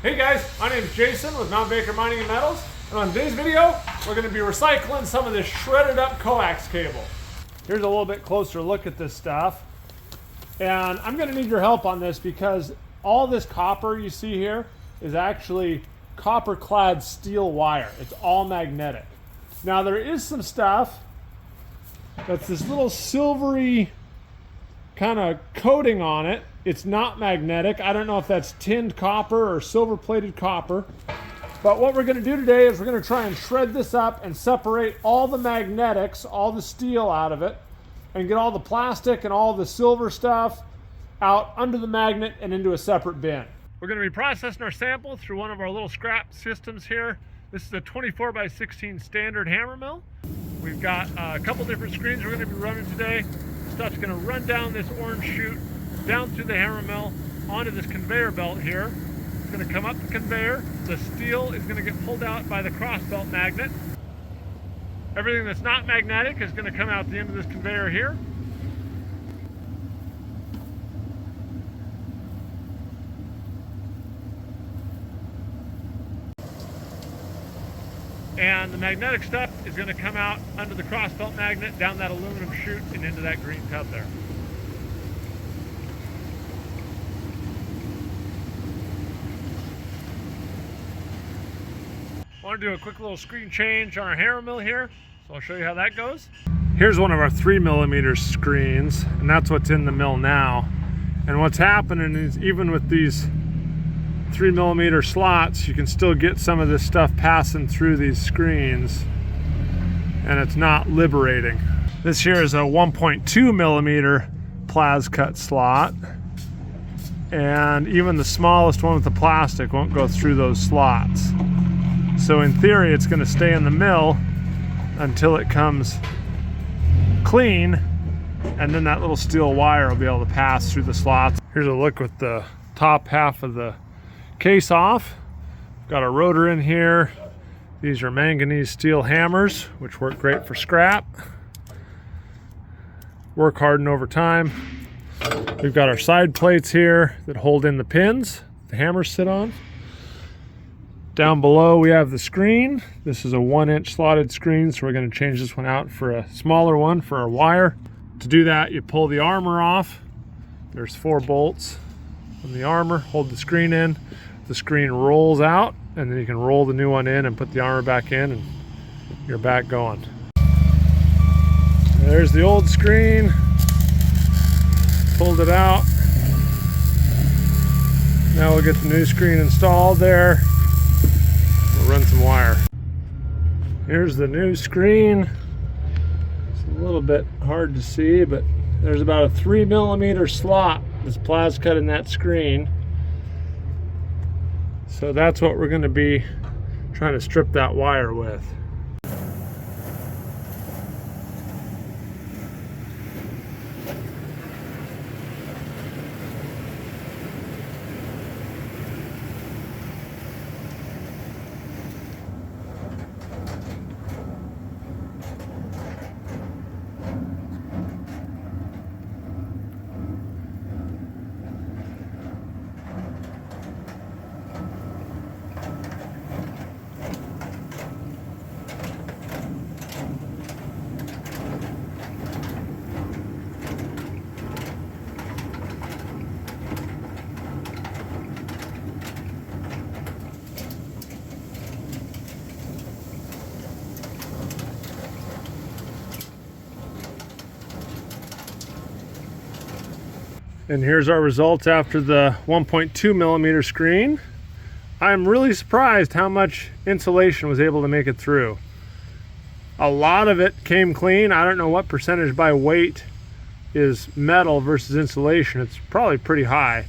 Hey guys, my name is Jason with Mount Baker Mining and Metals, and on today's video, we're going to be recycling some of this shredded up coax cable. Here's a little bit closer look at this stuff, and I'm going to need your help on this because all this copper you see here is actually copper clad steel wire. It's all magnetic. Now there is some stuff that's this little silvery kind of coating on it. It's not magnetic. I don't know if that's tinned copper or silver plated copper. But what we're going to do today is we're going to try and shred this up and separate all the magnetics, all the steel out of it, and get all the plastic and all the silver stuff out under the magnet and into a separate bin. We're going to be processing our sample through one of our little scrap systems here. This is a 24x16 standard hammer mill. We've got a couple different screens we're going to be running today. Stuff's going to run down this orange chute, down through the hammer mill, onto this conveyor belt here. It's going to come up the conveyor. The steel is going to get pulled out by the cross belt magnet. Everything that's not magnetic is going to come out the end of this conveyor here. And the magnetic stuff is going to come out under the cross belt magnet, down that aluminum chute, and into that green tub there. I want to do a quick little screen change on our hammer mill here, so I'll show you how that goes. Here's one of our 3mm screens, and that's what's in the mill now. And what's happening is, even with these 3mm slots, you can still get some of this stuff passing through these screens, and it's not liberating. This here is a 1.2mm plas cut slot, and even the smallest one with the plastic won't go through those slots. So in theory, it's going to stay in the mill until it comes clean, and then that little steel wire will be able to pass through the slots. Here's a look with the top half of the case off. Got a rotor in here. These are manganese steel hammers, which work great for scrap. Work hardened over time. We've got our side plates here that hold in the pins the hammers sit on. Down below we have the screen. This is a 1-inch slotted screen, so we're going to change this one out for a smaller one for our wire. To do that, you pull the armor off. There's 4 bolts from the armor, hold the screen in. The screen rolls out, and then you can roll the new one in and put the armor back in, and you're back going. There's the old screen. Pulled it out. Now we'll get the new screen installed there. We'll run some wire. Here's the new screen. It's a little bit hard to see, but there's about a 3mm slot that's plas cut in that screen. So that's what we're going to be trying to strip that wire with. And here's our results after the 1.2mm screen. I'm really surprised how much insulation was able to make it through. A lot of it came clean. I don't know what percentage by weight is metal versus insulation. It's probably pretty high,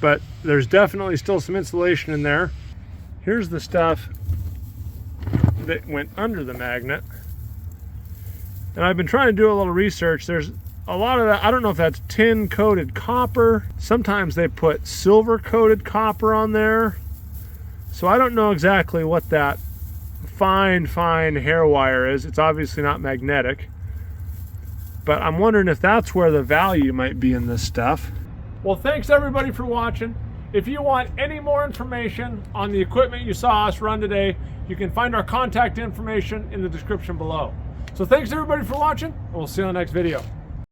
but there's definitely still some insulation in there. Here's the stuff that went under the magnet. And I've been trying to do a little research. There's a lot of that, I don't know if that's tin coated copper. Sometimes they put silver coated copper on there. So I don't know exactly what that fine hair wire is. It's obviously not magnetic. But I'm wondering if that's where the value might be in this stuff. Well, thanks everybody for watching. If you want any more information on the equipment you saw us run today, you can find our contact information in the description below. So thanks everybody for watching, and we'll see you on the next video.